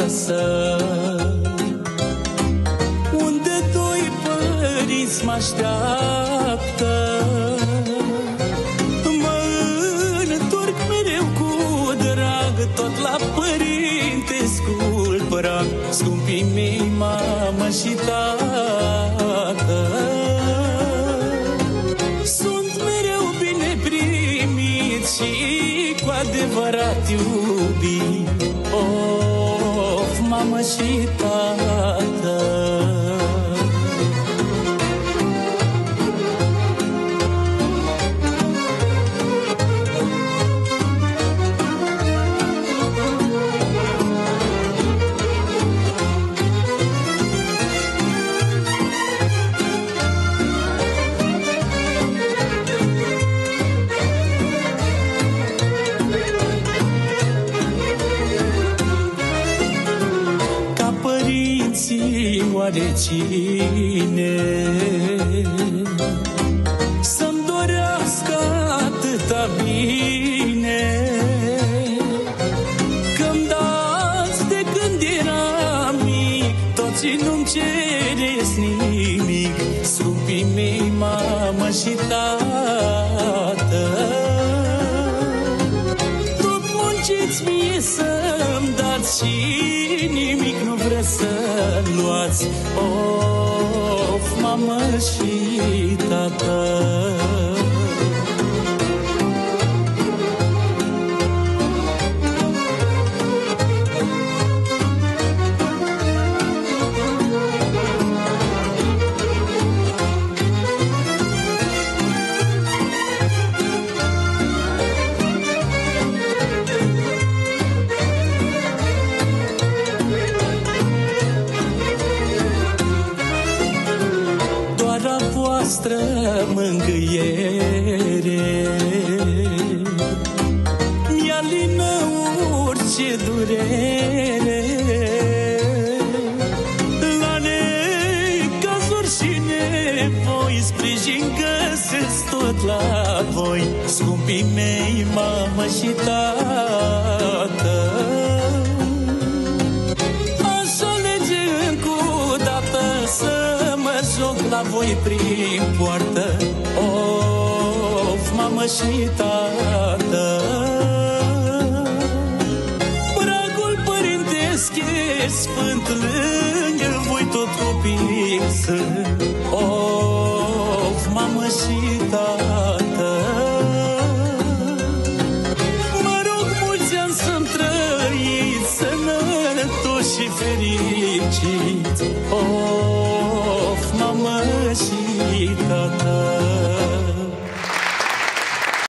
acasă, unde doi părinți mă așteaptă. Mă întorc mereu cu drag, tot la părinte sculpărac, scumpii mei, mamă și tată. Sunt mereu bine primit și cu adevărat iubit, of, mamă și tată. Oare cine să-mi dorească atâta bine, că-mi dați de când eram mic, tot și nu-mi cereți nimic, scumpii mei, mamă și tată. Tot munciți mie să-mi dați și nimic nu vreți să luați, of, mamă și tată. Mângâiere mi-alină orice durere, la necazuri și nevoi sprijin găsesc tot la voi, scumpii mei, mamă și tată. Aș alege încă o dată să mă joc la voi prin poartă, of, mamă și tată. Bragul părintesc e sfânt, lângă voi tot copii sunt, of, mamă și tată. Mă rog mulți ani să-mi trăiți, sănătoși și fericiți, of,